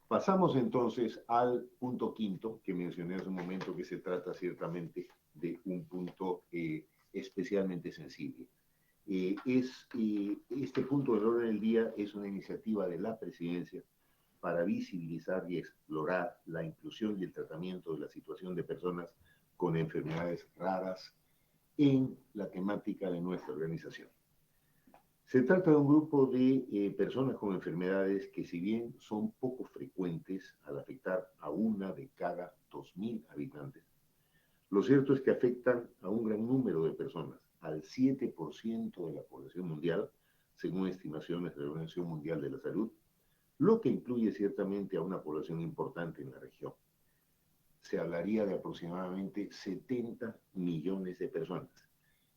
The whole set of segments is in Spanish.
Pasamos entonces al punto quinto, que mencioné hace un momento, que se trata ciertamente de un punto especialmente sensible. Este punto del orden del día es una iniciativa de la presidencia para visibilizar y explorar la inclusión y el tratamiento de la situación de personas con enfermedades raras en la temática de nuestra organización. Se trata de un grupo de personas con enfermedades que, si bien son poco frecuentes al afectar a una de cada 2.000 habitantes, lo cierto es que afectan a un gran número de personas, al 7% de la población mundial, según estimaciones de la Organización Mundial de la Salud, lo que incluye ciertamente a una población importante en la región. Se hablaría de aproximadamente 70 millones de personas,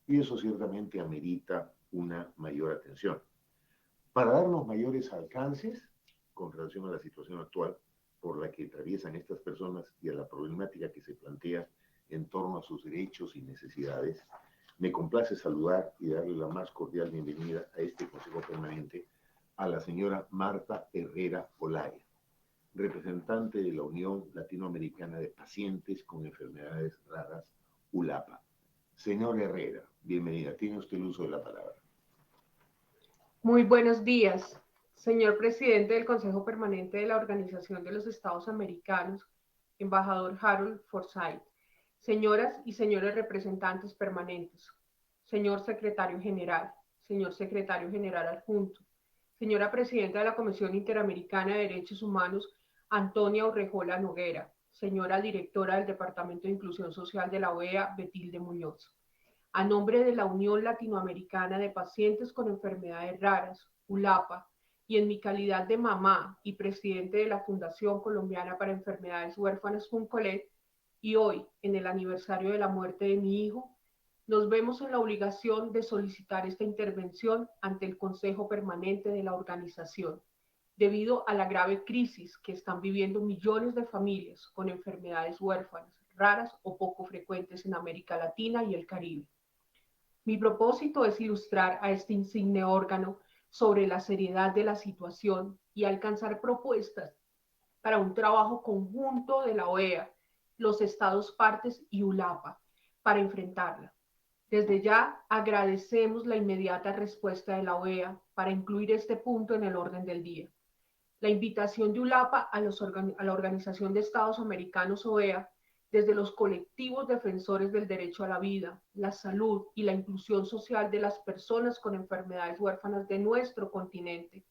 y eso ciertamente amerita una mayor atención. Para darnos mayores alcances con relación a la situación actual por la que atraviesan estas personas y a la problemática que se plantea en torno a sus derechos y necesidades, me complace saludar y darle la más cordial bienvenida a este Consejo Permanente a la señora Marta Herrera Olaya, representante de la Unión Latinoamericana de Pacientes con Enfermedades Raras, ULAPA. Señor Herrera, bienvenida. Tiene usted el uso de la palabra. Muy buenos días, señor presidente del Consejo Permanente de la Organización de los Estados Americanos, embajador Harold Forsyth, señoras y señores representantes permanentes, señor secretario general adjunto, señora presidenta de la Comisión Interamericana de Derechos Humanos, Antonia Urrejola Noguera, señora directora del Departamento de Inclusión Social de la OEA, Betilde Muñoz. A nombre de la Unión Latinoamericana de Pacientes con Enfermedades Raras, ULAPA, y en mi calidad de mamá y presidente de la Fundación Colombiana para Enfermedades Huérfanas FUNCOLET, y hoy, en el aniversario de la muerte de mi hijo, nos vemos en la obligación de solicitar esta intervención ante el Consejo Permanente de la organización, debido a la grave crisis que están viviendo millones de familias con enfermedades huérfanas, raras o poco frecuentes en América Latina y el Caribe. Mi propósito es ilustrar a este insigne órgano sobre la seriedad de la situación y alcanzar propuestas para un trabajo conjunto de la OEA, los Estados partes y ULAPA para enfrentarla. Desde ya agradecemos la inmediata respuesta de la OEA para incluir este punto en el orden del día. La invitación de ULAPA a la Organización de Estados Americanos OEA desde los colectivos defensores del derecho a la vida, la salud y la inclusión social de las personas con enfermedades huérfanas de nuestro continente,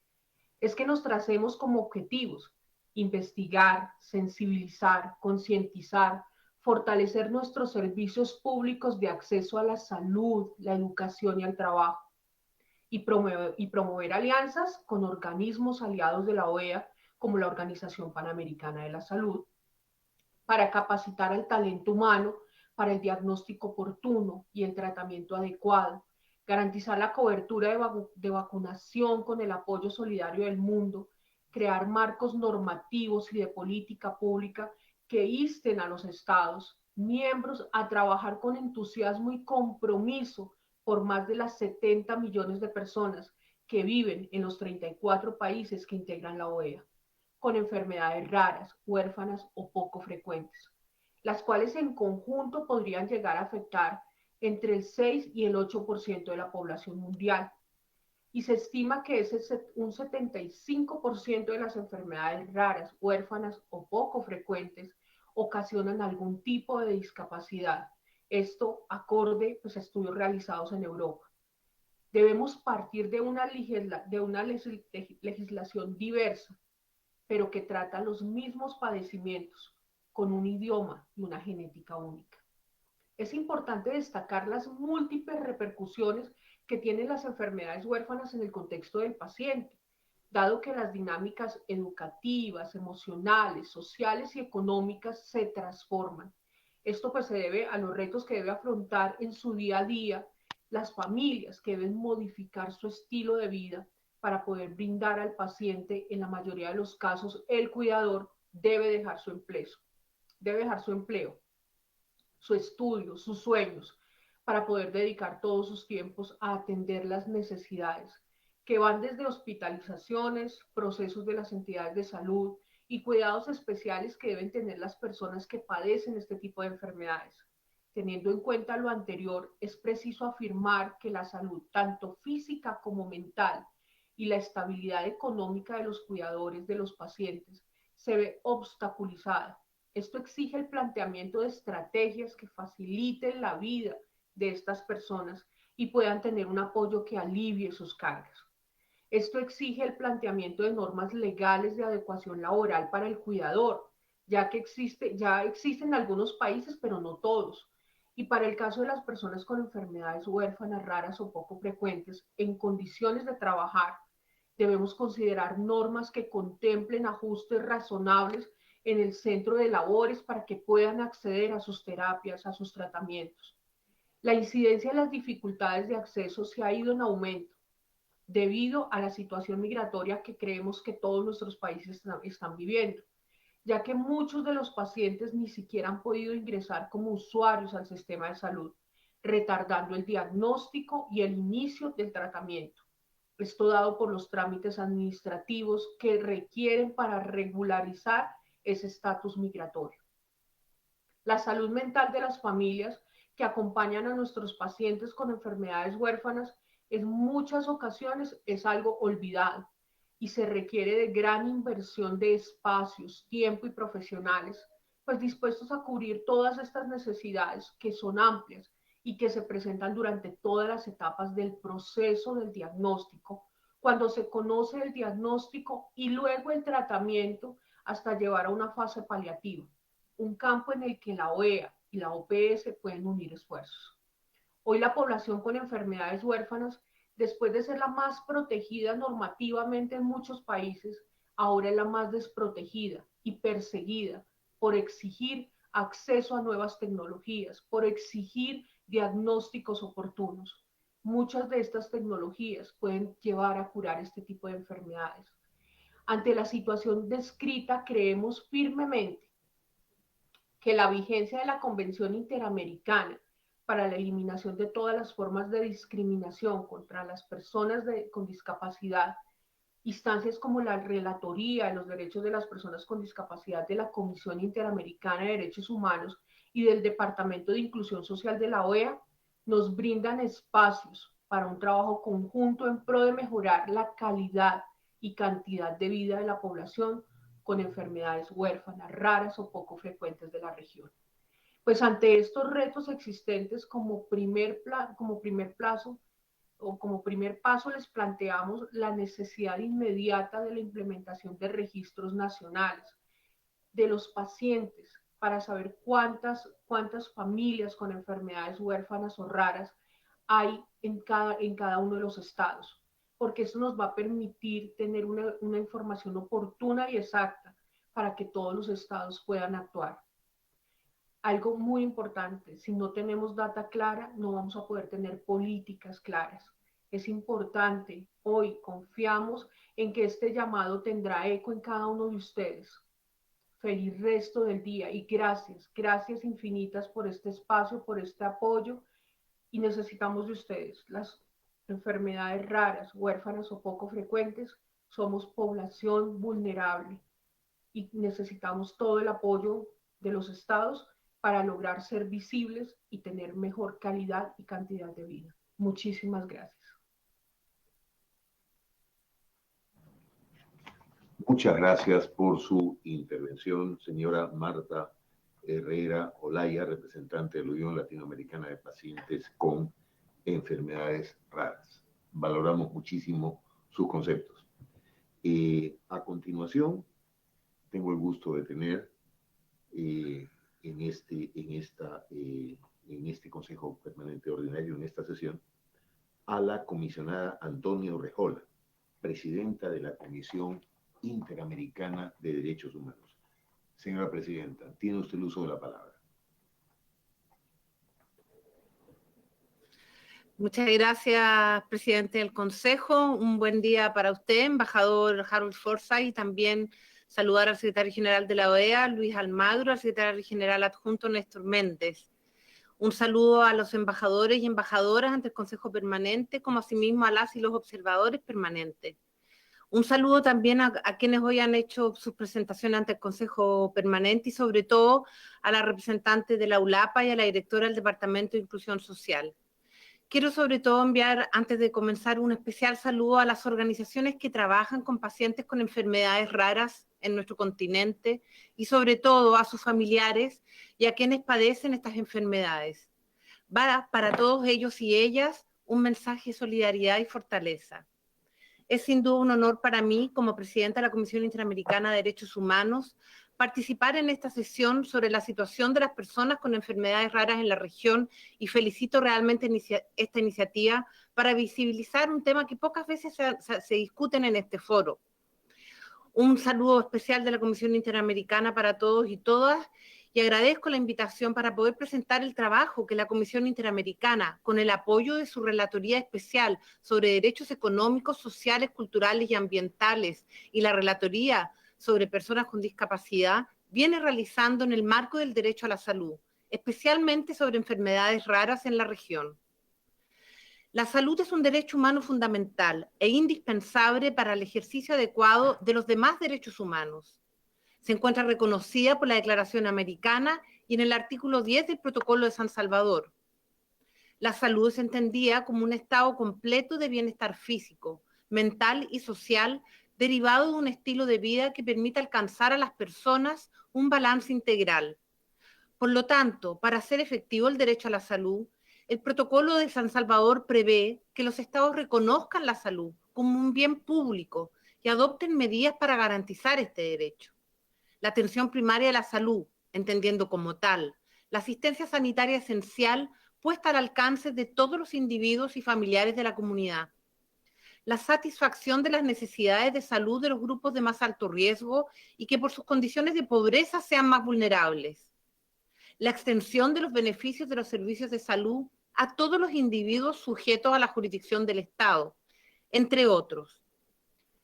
es que nos tracemos como objetivos: investigar, sensibilizar, concientizar, fortalecer nuestros servicios públicos de acceso a la salud, la educación y al trabajo, y promover alianzas con organismos aliados de la OEA, como la Organización Panamericana de la Salud, para capacitar al talento humano para el diagnóstico oportuno y el tratamiento adecuado, garantizar la cobertura de vacunación con el apoyo solidario del mundo, crear marcos normativos y de política pública que insten a los estados miembros a trabajar con entusiasmo y compromiso por más de las 70 millones de personas que viven en los 34 países que integran la OEA, con enfermedades raras, huérfanas o poco frecuentes, las cuales en conjunto podrían llegar a afectar entre el 6 y el 8% de la población mundial. Y se estima que un 75% de las enfermedades raras, huérfanas o poco frecuentes ocasionan algún tipo de discapacidad. Esto acorde a estudios realizados en Europa. Debemos partir de una legislación diversa, pero que trata los mismos padecimientos, con un idioma y una genética única. Es importante destacar las múltiples repercusiones que tienen las enfermedades huérfanas en el contexto del paciente, dado que las dinámicas educativas, emocionales, sociales y económicas se transforman. Esto se debe a los retos que debe afrontar en su día a día las familias, que deben modificar su estilo de vida para poder brindar al paciente. En la mayoría de los casos, el cuidador debe dejar su empleo, su estudio, sus sueños, para poder dedicar todos sus tiempos a atender las necesidades que van desde hospitalizaciones, procesos de las entidades de salud y cuidados especiales que deben tener las personas que padecen este tipo de enfermedades. Teniendo en cuenta lo anterior, es preciso afirmar que la salud, tanto física como mental, y la estabilidad económica de los cuidadores de los pacientes se ve obstaculizada. Esto exige el planteamiento de estrategias que faciliten la vida de estas personas y puedan tener un apoyo que alivie sus cargas. Esto exige el planteamiento de normas legales de adecuación laboral para el cuidador, ya existen en algunos países, pero no todos. Y para el caso de las personas con enfermedades huérfanas, raras o poco frecuentes, en condiciones de trabajar, debemos considerar normas que contemplen ajustes razonables en el centro de labores para que puedan acceder a sus terapias, a sus tratamientos. La incidencia de las dificultades de acceso se ha ido en aumento debido a la situación migratoria que creemos que todos nuestros países están viviendo, ya que muchos de los pacientes ni siquiera han podido ingresar como usuarios al sistema de salud, retardando el diagnóstico y el inicio del tratamiento. Esto dado por los trámites administrativos que requieren para regularizar ese estatus migratorio. La salud mental de las familias que acompañan a nuestros pacientes con enfermedades huérfanas en muchas ocasiones es algo olvidado y se requiere de gran inversión de espacios, tiempo y profesionales, pues dispuestos a cubrir todas estas necesidades que son amplias y que se presentan durante todas las etapas del proceso del diagnóstico, cuando se conoce el diagnóstico y luego el tratamiento hasta llevar a una fase paliativa, un campo en el que la OEA y la OPS pueden unir esfuerzos. Hoy la población con enfermedades huérfanas, después de ser la más protegida normativamente en muchos países, ahora es la más desprotegida y perseguida por exigir acceso a nuevas tecnologías, por exigir diagnósticos oportunos. Muchas de estas tecnologías pueden llevar a curar este tipo de enfermedades. Ante la situación descrita, creemos firmemente que la vigencia de la Convención Interamericana para la eliminación de todas las formas de discriminación contra las personas con discapacidad, instancias como la Relatoría de los Derechos de las Personas con Discapacidad de la Comisión Interamericana de Derechos Humanos y del Departamento de Inclusión Social de la OEA, nos brindan espacios para un trabajo conjunto en pro de mejorar la calidad y cantidad de vida de la población con enfermedades huérfanas, raras o poco frecuentes de la región. Pues ante estos retos existentes, como primer paso les planteamos la necesidad inmediata de la implementación de registros nacionales de los pacientes para saber cuántas familias con enfermedades huérfanas o raras hay en cada uno de los estados, porque eso nos va a permitir tener una información oportuna y exacta para que todos los estados puedan actuar. Algo muy importante, si no tenemos data clara, no vamos a poder tener políticas claras. Es importante, hoy confiamos en que este llamado tendrá eco en cada uno de ustedes. Feliz resto del día y gracias infinitas por este espacio, por este apoyo y necesitamos de ustedes. Las enfermedades raras, huérfanas o poco frecuentes, somos población vulnerable y necesitamos todo el apoyo de los estados para lograr ser visibles y tener mejor calidad y cantidad de vida. Muchísimas gracias. Muchas gracias por su intervención, señora Marta Herrera Olaya, representante de la Unión Latinoamericana de Pacientes con Enfermedades Raras. Valoramos muchísimo sus conceptos. A continuación, tengo el gusto de tener en este Consejo Permanente Ordinario, en esta sesión, a la comisionada Antonia Urrejola, presidenta de la Comisión Interamericana de Derechos Humanos. Señora Presidenta, tiene usted el uso de la palabra. Muchas gracias, presidente del Consejo. Un buen día para usted, embajador Harold Forsyth, y también saludar al secretario general de la OEA, Luis Almagro, al secretario general adjunto, Néstor Méndez. Un saludo a los embajadores y embajadoras ante el Consejo Permanente, como asimismo a las y los observadores permanentes. Un saludo también a quienes hoy han hecho sus presentaciones ante el Consejo Permanente y sobre todo a la representante de la ULAPA y a la directora del Departamento de Inclusión Social. Quiero sobre todo enviar, antes de comenzar, un especial saludo a las organizaciones que trabajan con pacientes con enfermedades raras en nuestro continente y sobre todo a sus familiares y a quienes padecen estas enfermedades. Va para todos ellos y ellas un mensaje de solidaridad y fortaleza. Es sin duda un honor para mí, como presidenta de la Comisión Interamericana de Derechos Humanos, participar en esta sesión sobre la situación de las personas con enfermedades raras en la región y felicito realmente esta iniciativa para visibilizar un tema que pocas veces se discuten en este foro. Un saludo especial de la Comisión Interamericana para todos y todas y agradezco la invitación para poder presentar el trabajo que la Comisión Interamericana, con el apoyo de su Relatoría Especial sobre Derechos Económicos, Sociales, Culturales y Ambientales y la Relatoría sobre Personas con Discapacidad, viene realizando en el marco del derecho a la salud, especialmente sobre enfermedades raras en la región. La salud es un derecho humano fundamental e indispensable para el ejercicio adecuado de los demás derechos humanos. Se encuentra reconocida por la Declaración Americana y en el artículo 10 del Protocolo de San Salvador. La salud es entendida como un estado completo de bienestar físico, mental y social derivado de un estilo de vida que permita alcanzar a las personas un balance integral. Por lo tanto, para hacer efectivo el derecho a la salud, el Protocolo de San Salvador prevé que los estados reconozcan la salud como un bien público y adopten medidas para garantizar este derecho. La atención primaria de la salud, entendiendo como tal, la asistencia sanitaria esencial puesta al alcance de todos los individuos y familiares de la comunidad, la satisfacción de las necesidades de salud de los grupos de más alto riesgo y que por sus condiciones de pobreza sean más vulnerables, la extensión de los beneficios de los servicios de salud a todos los individuos sujetos a la jurisdicción del Estado, entre otros.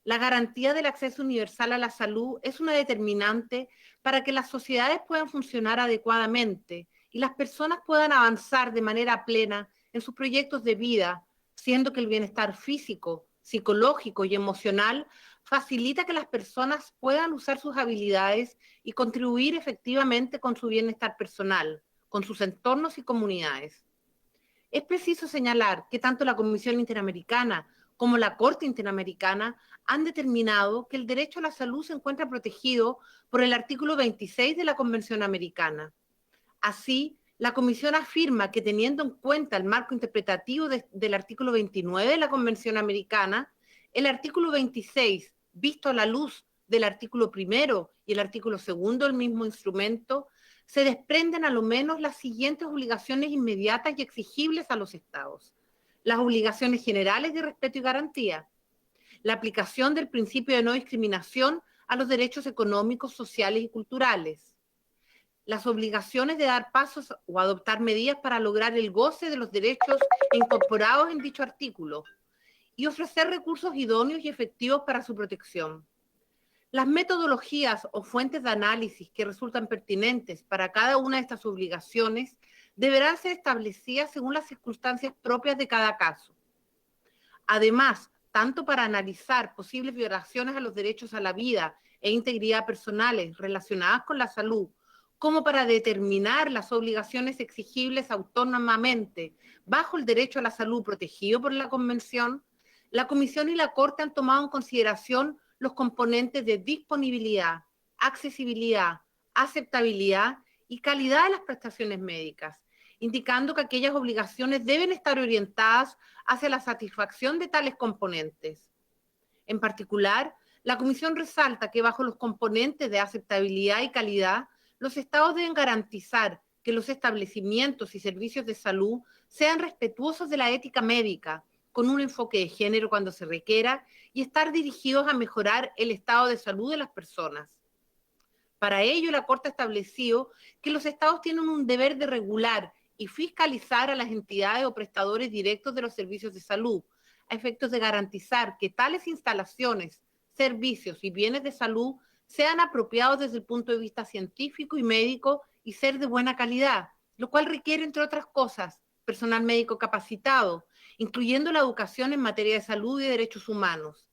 La garantía del acceso universal a la salud es una determinante para que las sociedades puedan funcionar adecuadamente y las personas puedan avanzar de manera plena en sus proyectos de vida, siendo que el bienestar físico, psicológico y emocional facilita que las personas puedan usar sus habilidades y contribuir efectivamente con su bienestar personal, con sus entornos y comunidades. Es preciso señalar que tanto la Comisión Interamericana como la Corte Interamericana han determinado que el derecho a la salud se encuentra protegido por el artículo 26 de la Convención Americana. Así, la Comisión afirma que teniendo en cuenta el marco interpretativo del artículo 29 de la Convención Americana, el artículo 26, visto a la luz del artículo 1 y el artículo 2 del mismo instrumento, se desprenden a lo menos las siguientes obligaciones inmediatas y exigibles a los estados. Las obligaciones generales de respeto y garantía, la aplicación del principio de no discriminación a los derechos económicos, sociales y culturales, las obligaciones de dar pasos o adoptar medidas para lograr el goce de los derechos incorporados en dicho artículo y ofrecer recursos idóneos y efectivos para su protección. Las metodologías o fuentes de análisis que resultan pertinentes para cada una de estas obligaciones deberán ser establecidas según las circunstancias propias de cada caso. Además, tanto para analizar posibles violaciones a los derechos a la vida e integridad personales relacionadas con la salud, como para determinar las obligaciones exigibles autónomamente bajo el derecho a la salud protegido por la Convención, la Comisión y la Corte han tomado en consideración los componentes de disponibilidad, accesibilidad, aceptabilidad y calidad de las prestaciones médicas, indicando que aquellas obligaciones deben estar orientadas hacia la satisfacción de tales componentes. En particular, la Comisión resalta que bajo los componentes de aceptabilidad y calidad, los estados deben garantizar que los establecimientos y servicios de salud sean respetuosos de la ética médica, con un enfoque de género cuando se requiera, y estar dirigidos a mejorar el estado de salud de las personas. Para ello, la Corte ha establecido que los estados tienen un deber de regular y fiscalizar a las entidades o prestadores directos de los servicios de salud, a efectos de garantizar que tales instalaciones, servicios y bienes de salud sean apropiados desde el punto de vista científico y médico y ser de buena calidad, lo cual requiere, entre otras cosas, personal médico capacitado, incluyendo la educación en materia de salud y derechos humanos.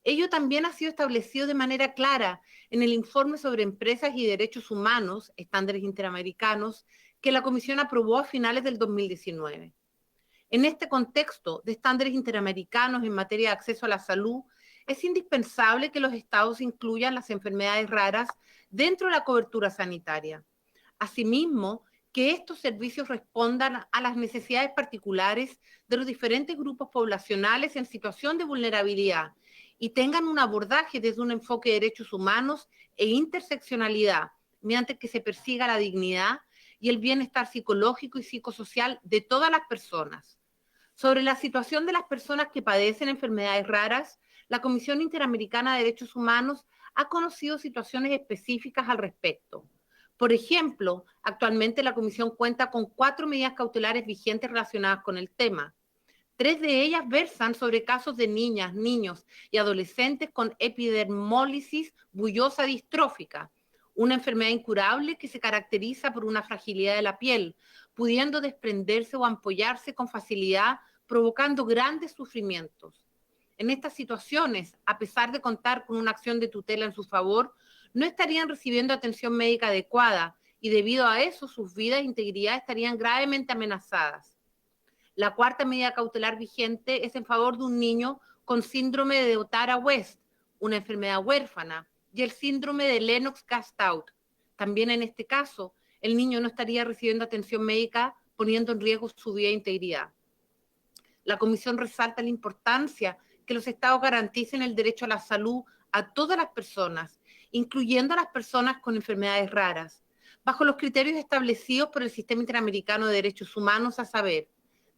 Ello también ha sido establecido de manera clara en el informe sobre empresas y derechos humanos, estándares interamericanos, que la Comisión aprobó a finales del 2019. En este contexto de estándares interamericanos en materia de acceso a la salud, es indispensable que los estados incluyan las enfermedades raras dentro de la cobertura sanitaria. Asimismo, que estos servicios respondan a las necesidades particulares de los diferentes grupos poblacionales en situación de vulnerabilidad y tengan un abordaje desde un enfoque de derechos humanos e interseccionalidad, mediante que se persiga la dignidad y el bienestar psicológico y psicosocial de todas las personas. Sobre la situación de las personas que padecen enfermedades raras, la Comisión Interamericana de Derechos Humanos ha conocido situaciones específicas al respecto. Por ejemplo, actualmente la Comisión cuenta con 4 medidas cautelares vigentes relacionadas con el tema. 3 de ellas versan sobre casos de niñas, niños y adolescentes con epidermólisis bullosa distrófica, una enfermedad incurable que se caracteriza por una fragilidad de la piel, pudiendo desprenderse o ampollarse con facilidad, provocando grandes sufrimientos. En estas situaciones, a pesar de contar con una acción de tutela en su favor, no estarían recibiendo atención médica adecuada y debido a eso sus vidas e integridad estarían gravemente amenazadas. La 4ª medida cautelar vigente es en favor de un niño con síndrome de Otara-West, una enfermedad huérfana, y el síndrome de Lennox-Gastaut. También en este caso, el niño no estaría recibiendo atención médica, poniendo en riesgo su vida e integridad. La Comisión resalta la importancia que los estados garanticen el derecho a la salud a todas las personas, incluyendo a las personas con enfermedades raras, bajo los criterios establecidos por el Sistema Interamericano de Derechos Humanos, a saber,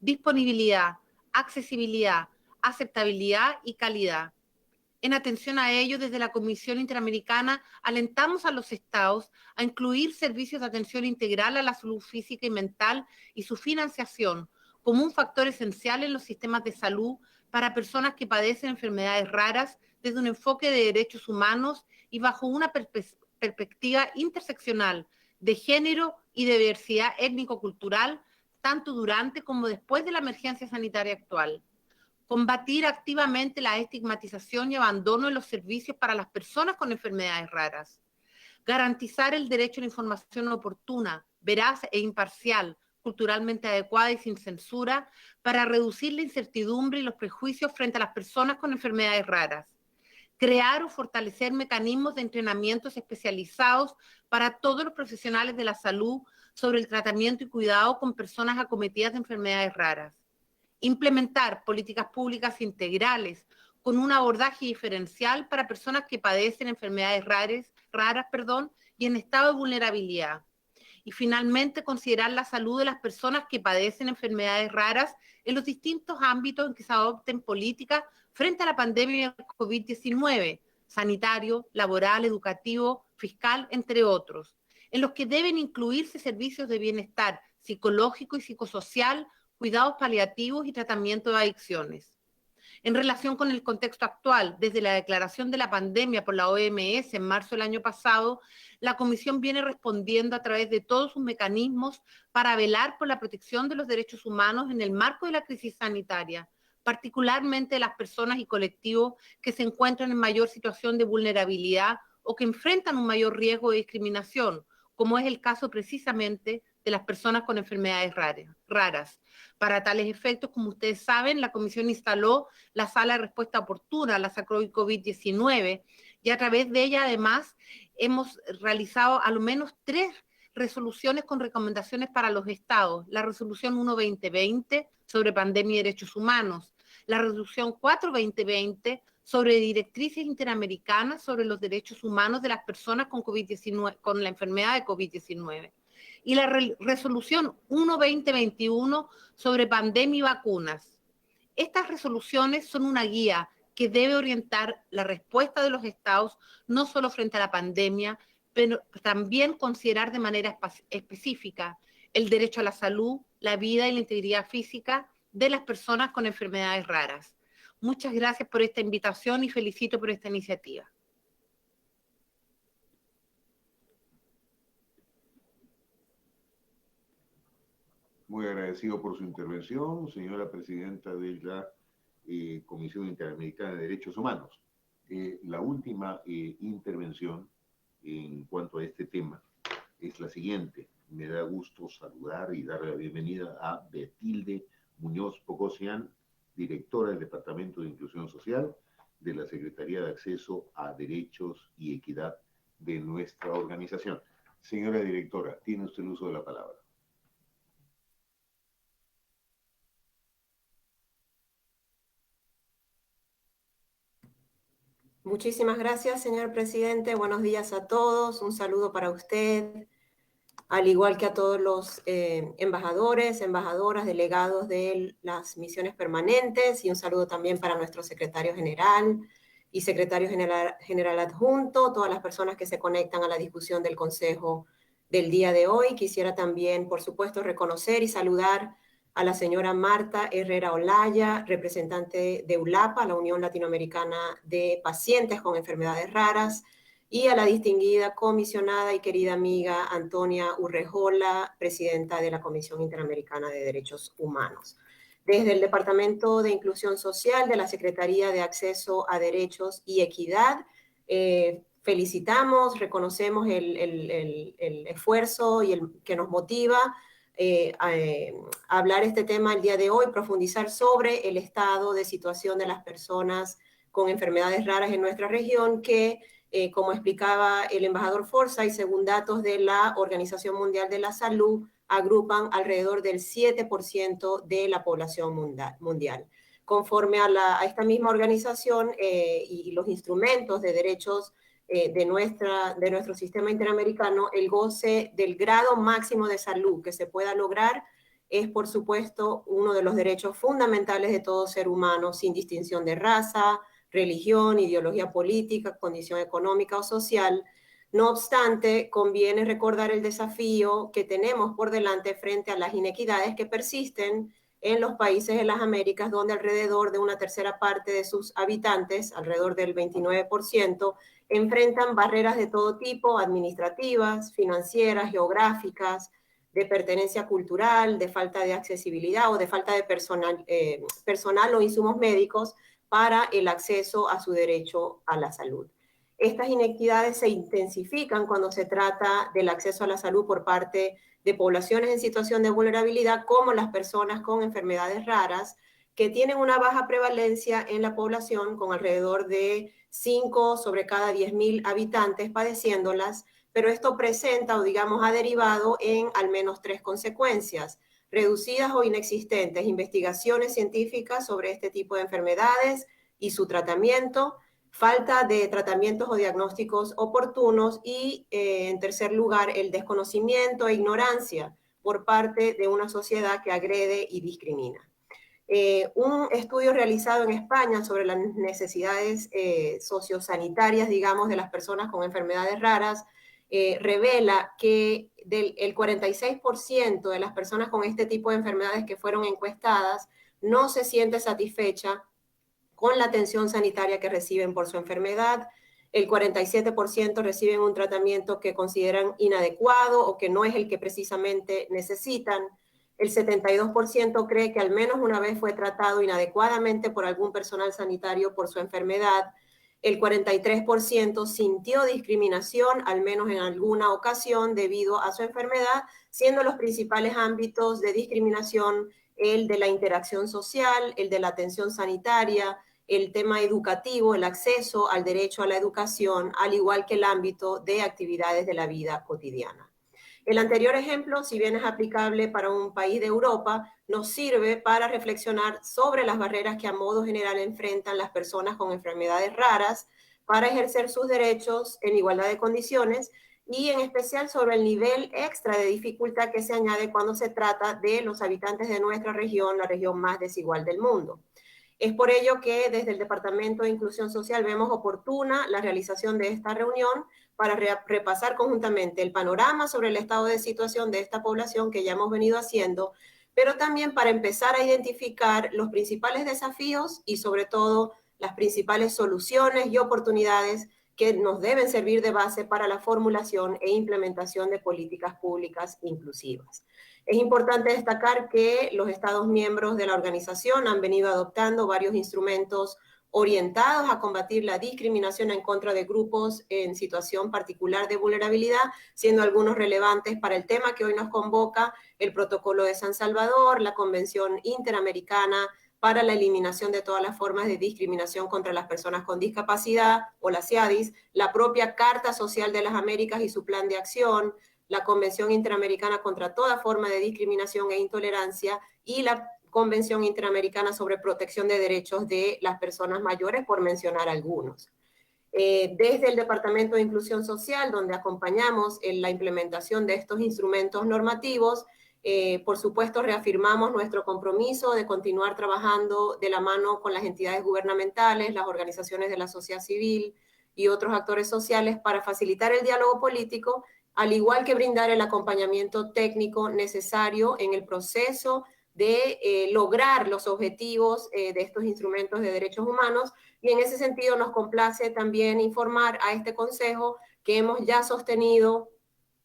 disponibilidad, accesibilidad, aceptabilidad y calidad. En atención a ello, desde la Comisión Interamericana alentamos a los estados a incluir servicios de atención integral a la salud física y mental y su financiación como un factor esencial en los sistemas de salud para personas que padecen enfermedades raras desde un enfoque de derechos humanos y bajo una perspectiva interseccional de género y de diversidad étnico-cultural, tanto durante como después de la emergencia sanitaria actual. Combatir activamente la estigmatización y abandono de los servicios para las personas con enfermedades raras. Garantizar el derecho a la información oportuna, veraz e imparcial, culturalmente adecuada y sin censura, para reducir la incertidumbre y los prejuicios frente a las personas con enfermedades raras. Crear o fortalecer mecanismos de entrenamientos especializados para todos los profesionales de la salud sobre el tratamiento y cuidado con personas acometidas de enfermedades raras. Implementar políticas públicas integrales con un abordaje diferencial para personas que padecen enfermedades raras y en estado de vulnerabilidad. Y finalmente, considerar la salud de las personas que padecen enfermedades raras en los distintos ámbitos en que se adopten políticas frente a la pandemia de COVID-19, sanitario, laboral, educativo, fiscal, entre otros, en los que deben incluirse servicios de bienestar psicológico y psicosocial, cuidados paliativos y tratamiento de adicciones. En relación con el contexto actual, desde la declaración de la pandemia por la OMS en marzo del año pasado, la Comisión viene respondiendo a través de todos sus mecanismos para velar por la protección de los derechos humanos en el marco de la crisis sanitaria, particularmente de las personas y colectivos que se encuentran en mayor situación de vulnerabilidad o que enfrentan un mayor riesgo de discriminación, como es el caso precisamente de las personas con enfermedades raras. Para tales efectos, como ustedes saben, la Comisión instaló la Sala de Respuesta Oportuna a la COVID-19 y a través de ella, además, hemos realizado al menos 3 resoluciones con recomendaciones para los estados. La resolución 1-2020 sobre pandemia y derechos humanos, la resolución 4-2020 sobre directrices interamericanas sobre los derechos humanos de las personas con COVID-19, con la enfermedad de COVID-19. Y la resolución 1-2021 sobre pandemia y vacunas. Estas resoluciones son una guía que debe orientar la respuesta de los estados, no solo frente a la pandemia, pero también considerar de manera específica el derecho a la salud, la vida y la integridad física de las personas con enfermedades raras. Muchas gracias por esta invitación y felicito por esta iniciativa. Muy agradecido por su intervención, señora presidenta de la Comisión Interamericana de Derechos Humanos. La última intervención en cuanto a este tema es la siguiente. Me da gusto saludar y darle la bienvenida a Betilde Muñoz Pogosian, directora del Departamento de Inclusión Social de la Secretaría de Acceso a Derechos y Equidad de nuestra organización. Señora directora, tiene usted el uso de la palabra. Muchísimas gracias, señor presidente. Buenos días a todos. Un saludo para usted, al igual que a todos los embajadores, embajadoras, delegados de las misiones permanentes, y un saludo también para nuestro secretario general y secretario general adjunto, todas las personas que se conectan a la discusión del Consejo del día de hoy. Quisiera también, por supuesto, reconocer y saludar a la señora Marta Herrera Olaya, representante de ULAPA, la Unión Latinoamericana de Pacientes con Enfermedades Raras, y a la distinguida comisionada y querida amiga Antonia Urrejola, presidenta de la Comisión Interamericana de Derechos Humanos. Desde el Departamento de Inclusión Social de la Secretaría de Acceso a Derechos y Equidad, felicitamos, reconocemos el esfuerzo y el que nos motiva a hablar este tema el día de hoy, profundizar sobre el estado de situación de las personas con enfermedades raras en nuestra región que, como explicaba el embajador Forsyth, según datos de la Organización Mundial de la Salud, agrupan alrededor del 7% de la población mundial. Conforme a esta misma organización y los instrumentos de derechos de nuestro sistema interamericano, el goce del grado máximo de salud que se pueda lograr es, por supuesto, uno de los derechos fundamentales de todo ser humano, sin distinción de raza, religión, ideología política, condición económica o social. No obstante, conviene recordar el desafío que tenemos por delante frente a las inequidades que persisten en los países de las Américas, donde alrededor de una tercera parte de sus habitantes, alrededor del 29%, enfrentan barreras de todo tipo, administrativas, financieras, geográficas, de pertenencia cultural, de falta de accesibilidad o de falta de personal o insumos médicos para el acceso a su derecho a la salud. Estas inequidades se intensifican cuando se trata del acceso a la salud por parte de poblaciones en situación de vulnerabilidad, como las personas con enfermedades raras, que tienen una baja prevalencia en la población, con alrededor de 5 sobre cada 10.000 habitantes padeciéndolas, pero esto presenta o digamos ha derivado en al menos 3 consecuencias: reducidas o inexistentes investigaciones científicas sobre este tipo de enfermedades y su tratamiento, falta de tratamientos o diagnósticos oportunos y, en tercer lugar, el desconocimiento e ignorancia por parte de una sociedad que agrede y discrimina. Un estudio realizado en España sobre las necesidades sociosanitarias, digamos, de las personas con enfermedades raras, revela que el 46% de las personas con este tipo de enfermedades que fueron encuestadas no se siente satisfecha con la atención sanitaria que reciben por su enfermedad. El 47% reciben un tratamiento que consideran inadecuado o que no es el que precisamente necesitan. El 72% cree que al menos una vez fue tratado inadecuadamente por algún personal sanitario por su enfermedad. El 43% sintió discriminación, al menos en alguna ocasión, debido a su enfermedad, siendo los principales ámbitos de discriminación el de la interacción social, el de la atención sanitaria, el tema educativo, el acceso al derecho a la educación, al igual que el ámbito de actividades de la vida cotidiana. El anterior ejemplo, si bien es aplicable para un país de Europa, nos sirve para reflexionar sobre las barreras que a modo general enfrentan las personas con enfermedades raras para ejercer sus derechos en igualdad de condiciones, y en especial sobre el nivel extra de dificultad que se añade cuando se trata de los habitantes de nuestra región, la región más desigual del mundo. Es por ello que desde el Departamento de Inclusión Social vemos oportuna la realización de esta reunión para repasar conjuntamente el panorama sobre el estado de situación de esta población que ya hemos venido haciendo, pero también para empezar a identificar los principales desafíos y sobre todo las principales soluciones y oportunidades que nos deben servir de base para la formulación e implementación de políticas públicas inclusivas. Es importante destacar que los Estados miembros de la organización han venido adoptando varios instrumentos orientados a combatir la discriminación en contra de grupos en situación particular de vulnerabilidad, siendo algunos relevantes para el tema que hoy nos convoca: el Protocolo de San Salvador, la Convención Interamericana para la Eliminación de todas las formas de discriminación contra las personas con discapacidad, o la CIADIS, la propia Carta Social de las Américas y su plan de acción, la Convención Interamericana contra toda forma de discriminación e intolerancia y la Convención Interamericana sobre Protección de Derechos de las Personas Mayores, por mencionar algunos. Desde el Departamento de Inclusión Social, donde acompañamos en la implementación de estos instrumentos normativos, por supuesto reafirmamos nuestro compromiso de continuar trabajando de la mano con las entidades gubernamentales, las organizaciones de la sociedad civil y otros actores sociales para facilitar el diálogo político, al igual que brindar el acompañamiento técnico necesario en el proceso de lograr los objetivos de estos instrumentos de derechos humanos. Y en ese sentido nos complace también informar a este Consejo que hemos ya sostenido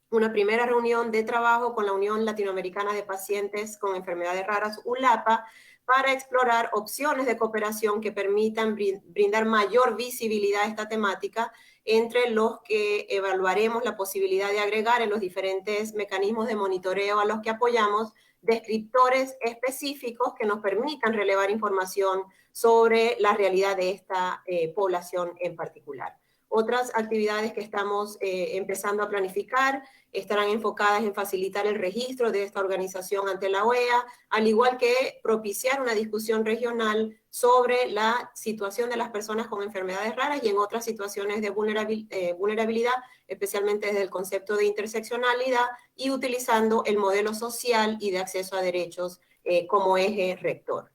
una primera reunión de trabajo con la Unión Latinoamericana de Pacientes con Enfermedades Raras, ULAPA, para explorar opciones de cooperación que permitan brindar mayor visibilidad a esta temática, entre los que evaluaremos la posibilidad de agregar en los diferentes mecanismos de monitoreo a los que apoyamos descriptores específicos que nos permitan relevar información sobre la realidad de esta población en particular. Otras actividades que estamos empezando a planificar estarán enfocadas en facilitar el registro de esta organización ante la OEA, al igual que propiciar una discusión regional sobre la situación de las personas con enfermedades raras y en otras situaciones de vulnerabilidad, especialmente desde el concepto de interseccionalidad y utilizando el modelo social y de acceso a derechos como eje rector.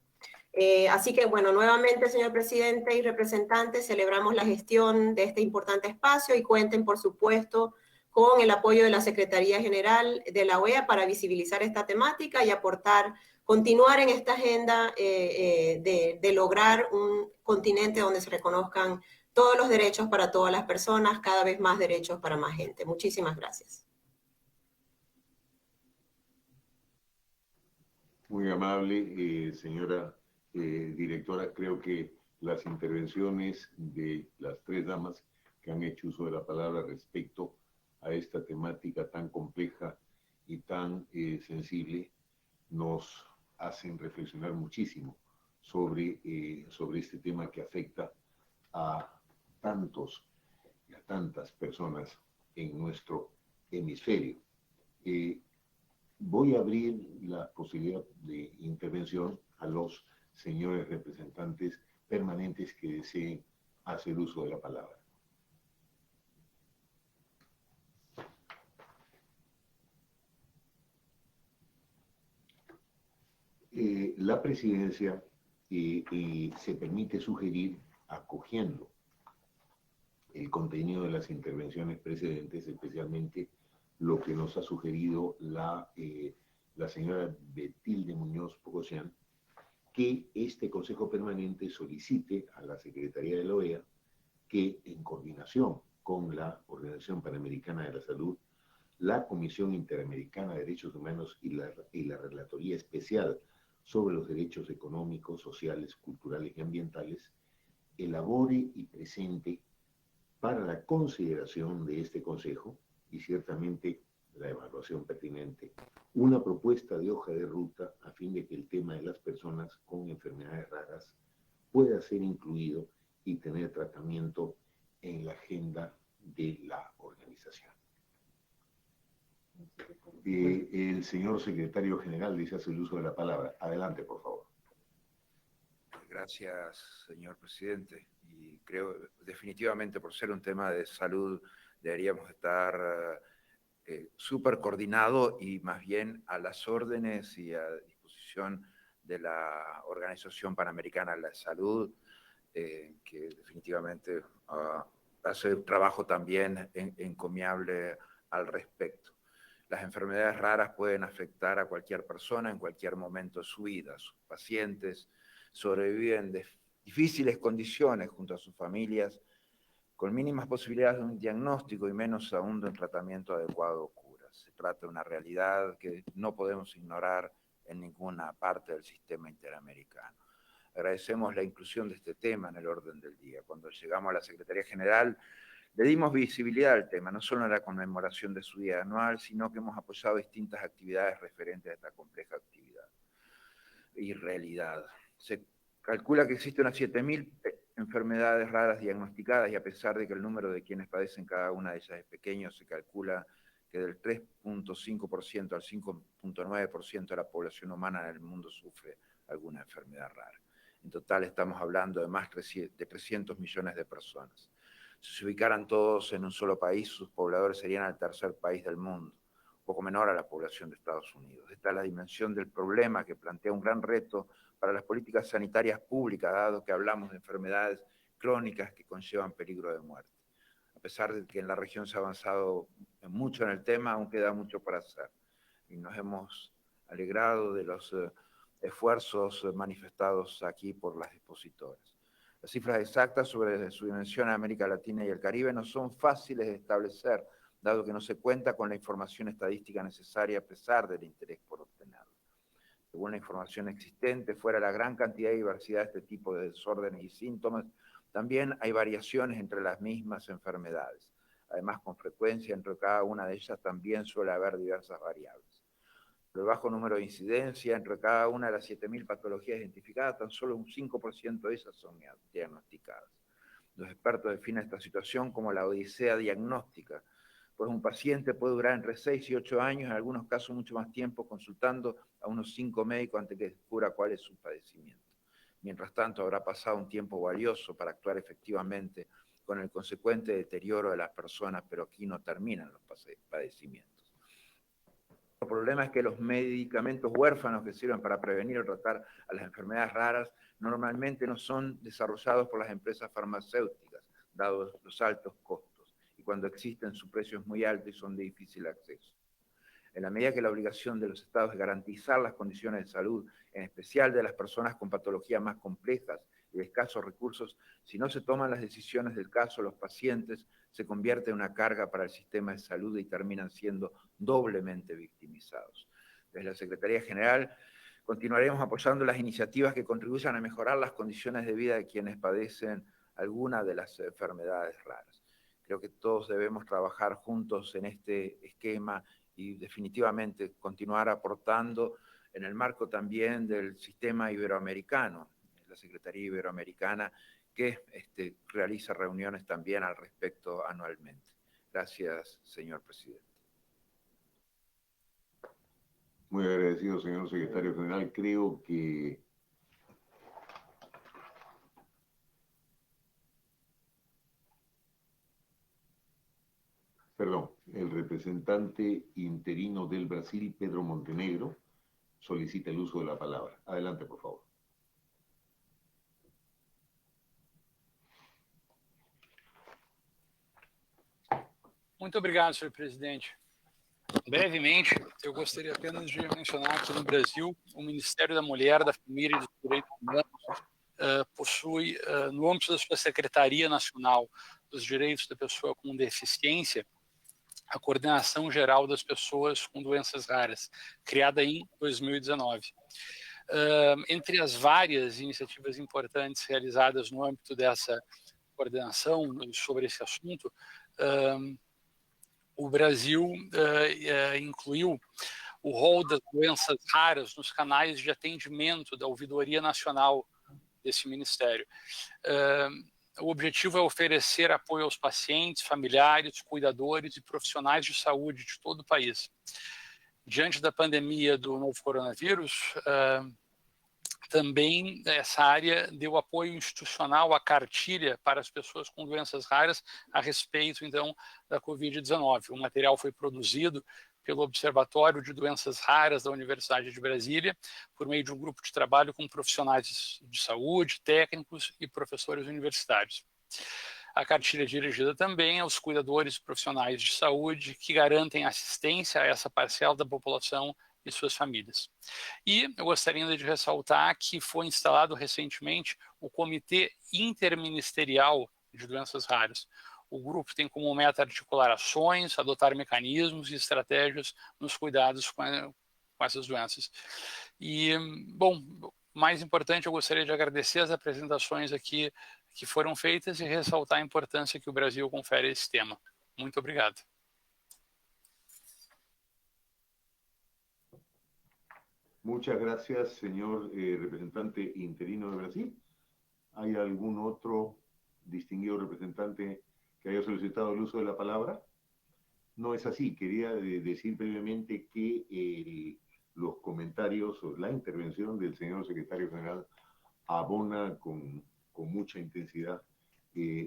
Así que, bueno, nuevamente, señor presidente y representantes, celebramos la gestión de este importante espacio y cuenten, por supuesto, con el apoyo de la Secretaría General de la OEA para visibilizar esta temática y continuar en esta agenda de lograr un continente donde se reconozcan todos los derechos para todas las personas, cada vez más derechos para más gente. Muchísimas gracias. Muy amable, señora directora. Creo que las intervenciones de las tres damas que han hecho uso de la palabra respecto a esta temática tan compleja y tan sensible nos hacen reflexionar muchísimo sobre este tema que afecta a tantos y a tantas personas en nuestro hemisferio. Voy a abrir la posibilidad de intervención a los señores representantes permanentes que deseen hacer uso de la palabra. La presidencia se permite sugerir, acogiendo el contenido de las intervenciones precedentes, especialmente lo que nos ha sugerido la señora Betilde Muñoz Pogosian, que este Consejo Permanente solicite a la Secretaría de la OEA que, en coordinación con la Organización Panamericana de la Salud, la Comisión Interamericana de Derechos Humanos y la Relatoría Especial sobre los Derechos Económicos, Sociales, Culturales y Ambientales, elabore y presente para la consideración de este Consejo, y ciertamente la evaluación pertinente, una propuesta de hoja de ruta a fin de que el tema de las personas con enfermedades raras pueda ser incluido y tener tratamiento en la agenda de la organización. El señor secretario general desea hacer uso de la palabra. Adelante, por favor. Gracias, señor presidente. Y creo definitivamente, por ser un tema de salud, deberíamos estar súper coordinado y más bien a las órdenes y a disposición de la Organización Panamericana de la Salud, que definitivamente hace un trabajo también encomiable al respecto. Las enfermedades raras pueden afectar a cualquier persona en cualquier momento de su vida. Sus pacientes sobreviven de difíciles condiciones junto a sus familias, con mínimas posibilidades de un diagnóstico y menos aún de un tratamiento adecuado o cura. Se trata de una realidad que no podemos ignorar en ninguna parte del sistema interamericano. Agradecemos la inclusión de este tema en el orden del día. Cuando llegamos a la Secretaría General, le dimos visibilidad al tema, no solo en la conmemoración de su día anual, sino que hemos apoyado distintas actividades referentes a esta compleja actividad y realidad. Se calcula que existen unas 7.000 enfermedades raras diagnosticadas y a pesar de que el número de quienes padecen cada una de ellas es pequeño, se calcula que del 3.5% al 5.9% de la población humana en el mundo sufre alguna enfermedad rara. En total estamos hablando de más de 300 millones de personas. Si se ubicaran todos en un solo país, sus pobladores serían el tercer país del mundo, un poco menor a la población de Estados Unidos. Esta es la dimensión del problema que plantea un gran reto para las políticas sanitarias públicas, dado que hablamos de enfermedades crónicas que conllevan peligro de muerte. A pesar de que en la región se ha avanzado mucho en el tema, aún queda mucho por hacer. Y nos hemos alegrado de los esfuerzos manifestados aquí por las expositoras. Las cifras exactas sobre su dimensión en América Latina y el Caribe no son fáciles de establecer, dado que no se cuenta con la información estadística necesaria a pesar del interés por obtenerla. Según la información existente, fuera la gran cantidad y diversidad de este tipo de desórdenes y síntomas, también hay variaciones entre las mismas enfermedades. Además, con frecuencia, entre cada una de ellas también suele haber diversas variables. Por el bajo número de incidencia, entre cada una de las 7.000 patologías identificadas, tan solo un 5% de ellas son diagnosticadas. Los expertos definen esta situación como la odisea diagnóstica, pues un paciente puede durar entre 6 y 8 años, en algunos casos mucho más tiempo, consultando a unos 5 médicos antes que descubra cuál es su padecimiento. Mientras tanto, habrá pasado un tiempo valioso para actuar efectivamente con el consecuente deterioro de las personas, pero aquí no terminan los padecimientos. El problema es que los medicamentos huérfanos que sirven para prevenir o tratar a las enfermedades raras normalmente no son desarrollados por las empresas farmacéuticas, dados los altos costos, y cuando existen su precio es muy alto y son de difícil acceso. En la medida que la obligación de los estados es garantizar las condiciones de salud, en especial de las personas con patologías más complejas y de escasos recursos, si no se toman las decisiones del caso, los pacientes se convierten en una carga para el sistema de salud y terminan siendo doblemente victimizados. Desde la Secretaría General continuaremos apoyando las iniciativas que contribuyan a mejorar las condiciones de vida de quienes padecen alguna de las enfermedades raras. Creo que todos debemos trabajar juntos en este esquema y definitivamente continuar aportando en el marco también del sistema iberoamericano, la Secretaría Iberoamericana, que realiza reuniones también al respecto anualmente. Gracias, señor presidente. Muy agradecido, señor secretario general. Creo que el representante interino del Brasil, Pedro Montenegro, solicita el uso de la palabra. Adelante, por favor. Muito obrigado, senhor presidente. Brevemente, eu gostaria apenas de mencionar que no Brasil, o Ministério da Mulher, da Família e dos Direitos Humanos possui, no âmbito da sua Secretaria Nacional dos Direitos da Pessoa com Deficiência, a Coordenação Geral das Pessoas com Doenças Raras, criada em 2019. Entre as várias iniciativas importantes realizadas no âmbito dessa coordenação sobre esse assunto, o Brasil incluiu o rol das doenças raras nos canais de atendimento da Ouvidoria Nacional desse Ministério. O objetivo é oferecer apoio aos pacientes, familiares, cuidadores e profissionais de saúde de todo o país. Diante da pandemia do novo coronavírus, também essa área deu apoio institucional à cartilha para as pessoas com doenças raras a respeito, então, da Covid-19. O material foi produzido pelo Observatório de Doenças Raras da Universidade de Brasília, por meio de um grupo de trabalho com profissionais de saúde, técnicos e professores universitários. A cartilha é dirigida também aos cuidadores e profissionais de saúde que garantem assistência a essa parcela da população e suas famílias. E eu gostaria ainda de ressaltar que foi instalado recentemente o Comitê Interministerial de Doenças Raras. O grupo tem como meta articular ações, adotar mecanismos e estratégias nos cuidados com essas doenças. E, bom, Mais importante, eu gostaria de agradecer as apresentações aqui que foram feitas e ressaltar a importância que o Brasil confere a esse tema. Muito obrigado. Muchas gracias, señor representante interino de Brasil. ¿Hay algún otro distinguido representante que haya solicitado el uso de la palabra? No es así. Quería decir previamente que los comentarios o la intervención del señor secretario general abona con mucha intensidad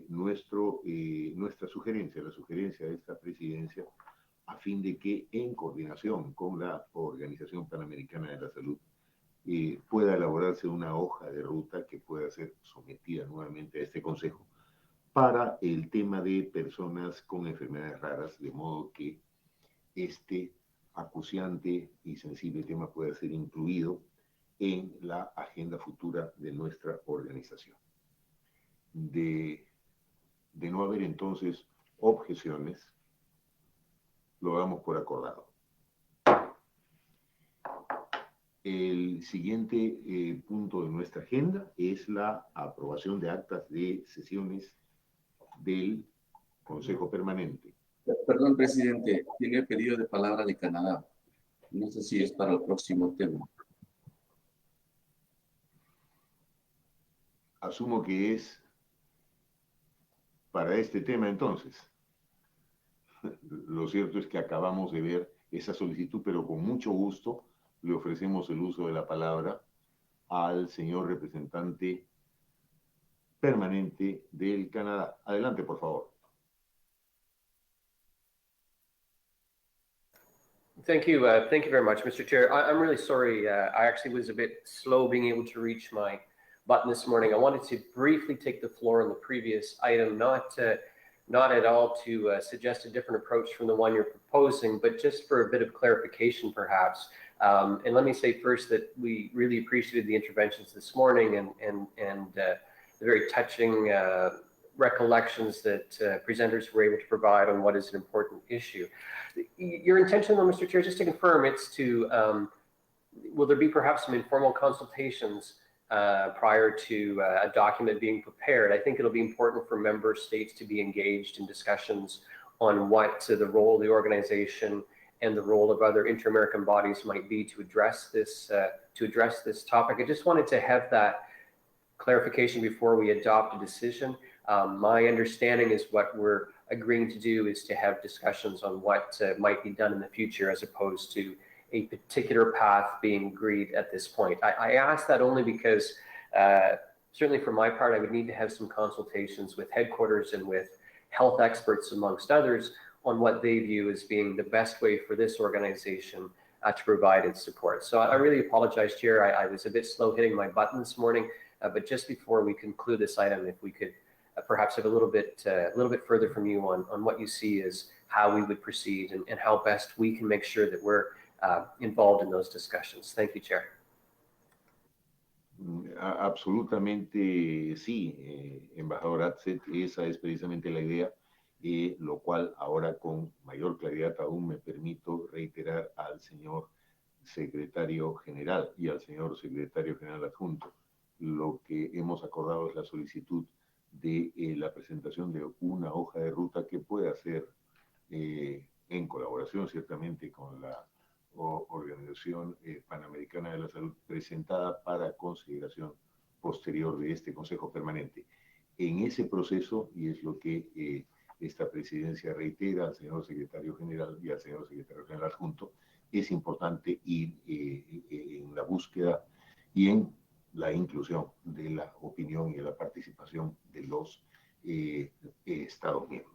nuestra sugerencia, la sugerencia de esta presidencia, a fin de que en coordinación con la Organización Panamericana de la Salud pueda elaborarse una hoja de ruta que pueda ser sometida nuevamente a este Consejo para el tema de personas con enfermedades raras, de modo que este acuciante y sensible tema pueda ser incluido en la agenda futura de nuestra organización. De no haber entonces objeciones, lo damos por acordado. El siguiente punto de nuestra agenda es la aprobación de actas de sesiones del Consejo Permanente. Perdón, presidente, tiene pedido de palabra de Canadá. No sé si es para el próximo tema. Asumo que es para este tema entonces. Lo cierto es que acabamos de ver esa solicitud, pero con mucho gusto le ofrecemos el uso de la palabra al señor representante permanente del Canadá. Adelante, por favor. Thank you very much, Mr. Chair. I'm really sorry. I actually was a bit slow being able to reach my button this morning. I wanted to briefly take the floor on the previous item, not at all to suggest a different approach from the one you're proposing, but just for a bit of clarification, perhaps. And let me say first that we really appreciated the interventions this morning and the very touching recollections that presenters were able to provide on what is an important issue. Your intention, though, Mr. Chair, just to confirm, it's to, will there be perhaps some informal consultations prior to a document being prepared? I think it'll be important for member states to be engaged in discussions on what the role of the organization and the role of other inter-American bodies might be to address this topic. I just wanted to have that clarification before we adopt a decision. My understanding is what we're agreeing to do is to have discussions on what might be done in the future as opposed to a particular path being agreed at this point. I ask that only because certainly for my part, I would need to have some consultations with headquarters and with health experts, amongst others, on what they view as being the best way for this organization to provide its support. So I really apologize, Chair. I was a bit slow hitting my button this morning, but just before we conclude this item, if we could perhaps have a little bit further from you on what you see as how we would proceed and how best we can make sure that we're involved in those discussions. Thank you, Chair. Absolutamente sí, embajador Atzet, esa es precisamente la idea, lo cual ahora con mayor claridad aún me permito reiterar al señor secretario general y al señor secretario general adjunto. Lo que hemos acordado es la solicitud de la presentación de una hoja de ruta que pueda ser en colaboración ciertamente con la Organización Panamericana de la Salud, presentada para consideración posterior de este Consejo Permanente. En ese proceso, y es lo que esta presidencia reitera al señor secretario general y al señor secretario general adjunto, es importante ir en la búsqueda y en la inclusión de la opinión y de la participación de los Estados miembros.